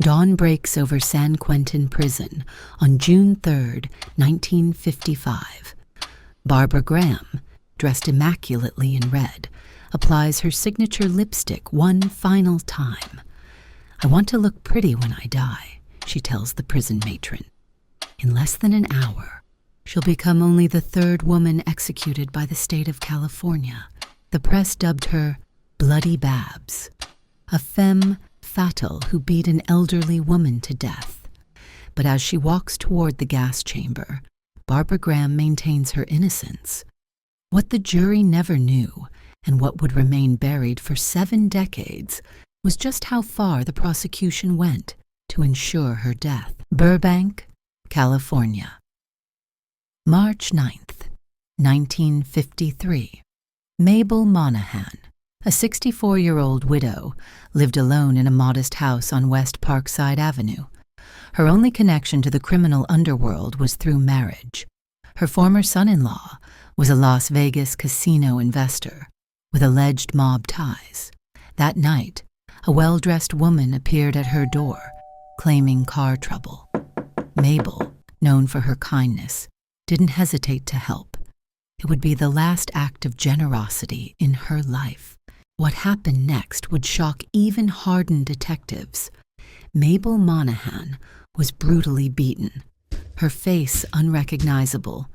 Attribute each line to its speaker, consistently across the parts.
Speaker 1: Dawn breaks over San Quentin Prison on June 3, 1955. Barbara Graham, dressed immaculately in red, applies her signature lipstick one final time. "I want to look pretty when I die," she tells the prison matron. In less than an hour, she'll become only the third woman executed by the state of California. The press dubbed her Bloody Babs, a femme fatale who beat an elderly woman to death. But as she walks toward the gas chamber, Barbara Graham maintains her innocence. What the jury never knew, and what would remain buried for 7 decades, was just how far the prosecution went to ensure her death. Burbank, California. March 9th, 1953. Mabel Monahan, a 64-year-old widow, lived alone in a modest house on West Parkside Avenue. Her only connection to the criminal underworld was through marriage. Her former son-in-law was a Las Vegas casino investor with alleged mob ties. That night, a well-dressed woman appeared at her door, claiming car trouble. Mabel, known for her kindness, didn't hesitate to help. It would be the last act of generosity in her life. What happened next would shock even hardened detectives. Mabel Monahan was brutally beaten, her face unrecognizable.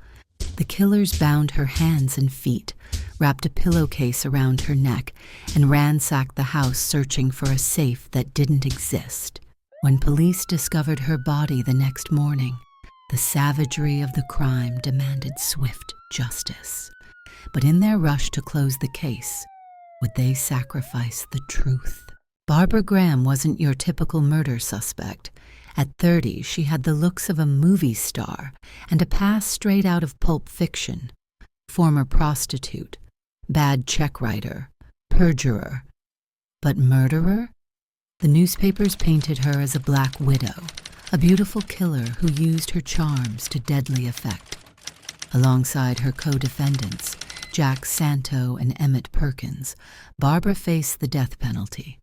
Speaker 1: The killers bound her hands and feet, wrapped a pillowcase around her neck, and ransacked the house searching for a safe that didn't exist. When police discovered her body the next morning, the savagery of the crime demanded swift justice. But in their rush to close the case, would they sacrifice the truth? Barbara Graham wasn't your typical murder suspect. At 30, she had the looks of a movie star and a past straight out of Pulp Fiction. Former prostitute, bad check writer, perjurer. But murderer? The newspapers painted her as a black widow, a beautiful killer who used her charms to deadly effect. Alongside her co-defendants, Jack Santo and Emmett Perkins, Barbara faced the death penalty.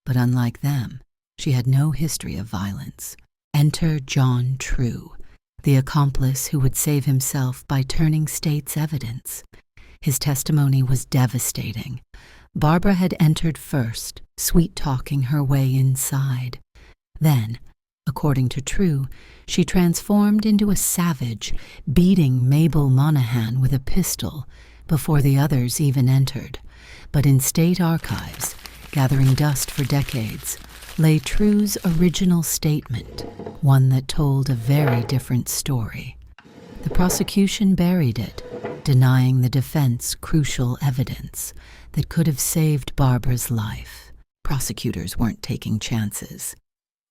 Speaker 1: But unlike them, she had no history of violence. Enter John True, the accomplice who would save himself by turning state's evidence. His testimony was devastating. Barbara had entered first, sweet-talking her way inside. Then, according to True, she transformed into a savage, beating Mabel Monahan with a pistol before the others even entered. But in state archives, gathering dust for decades, lay True's original statement, one that told a very different story. The prosecution buried it, denying the defense crucial evidence that could have saved Barbara's life. Prosecutors weren't taking chances.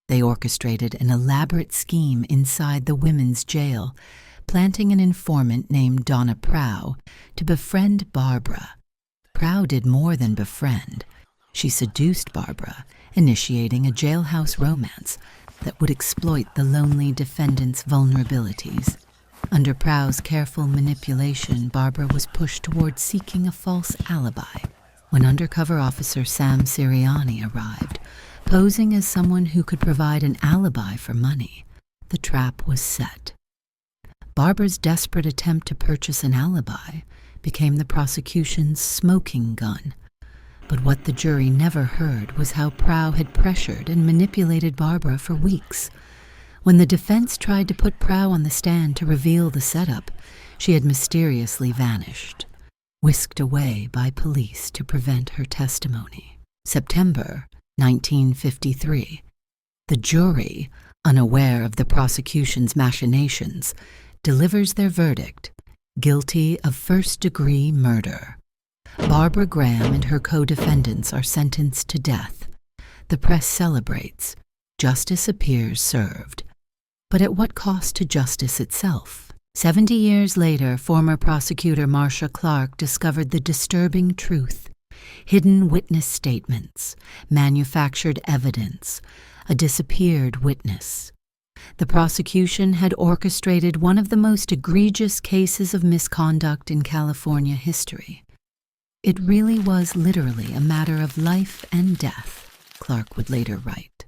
Speaker 1: They orchestrated an elaborate scheme inside the women's jail, planting an informant named Donna Prow to befriend Barbara. Prow did more than befriend. She seduced Barbara, initiating a jailhouse romance that would exploit the lonely defendant's vulnerabilities. Under Prow's careful manipulation, Barbara was pushed toward seeking a false alibi. When undercover officer Sam Sirianni arrived, posing as someone who could provide an alibi for money, the trap was set. Barbara's desperate attempt to purchase an alibi became the prosecution's smoking gun. But what the jury never heard was how Prow had pressured and manipulated Barbara for weeks. When the defense tried to put Prow on the stand to reveal the setup, she had mysteriously vanished, whisked away by police to prevent her testimony. September 1953. The jury, unaware of the prosecution's machinations, delivers their verdict, guilty of first-degree murder. Barbara Graham and her co-defendants are sentenced to death. The press celebrates. Justice appears served. But at what cost to justice itself? 70 years later, former prosecutor Marcia Clark discovered the disturbing truth. Hidden witness statements, manufactured evidence, a disappeared witness. The prosecution had orchestrated one of the most egregious cases of misconduct in California history. It really was literally a matter of life and death, Clark would later write.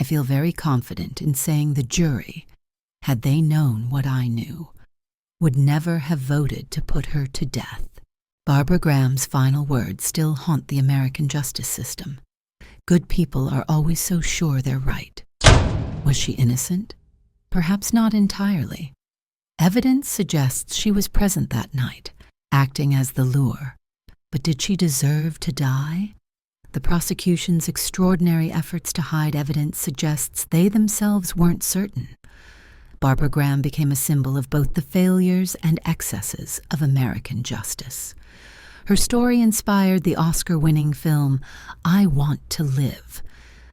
Speaker 1: I feel very confident in saying the jury, had they known what I knew, would never have voted to put her to death. Barbara Graham's final words still haunt the American justice system. Good people are always so sure they're right. Was she innocent? Perhaps not entirely. Evidence suggests she was present that night, acting as the lure. But did she deserve to die? The prosecution's extraordinary efforts to hide evidence suggests they themselves weren't certain. Barbara Graham became a symbol of both the failures and excesses of American justice. Her story inspired the Oscar-winning film I Want to Live.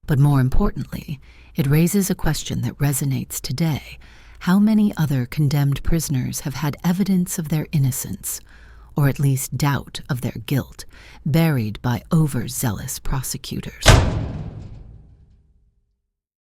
Speaker 1: But more importantly, it raises a question that resonates today. How many other condemned prisoners have had evidence of their innocence, or at least doubt of their guilt, buried by overzealous prosecutors?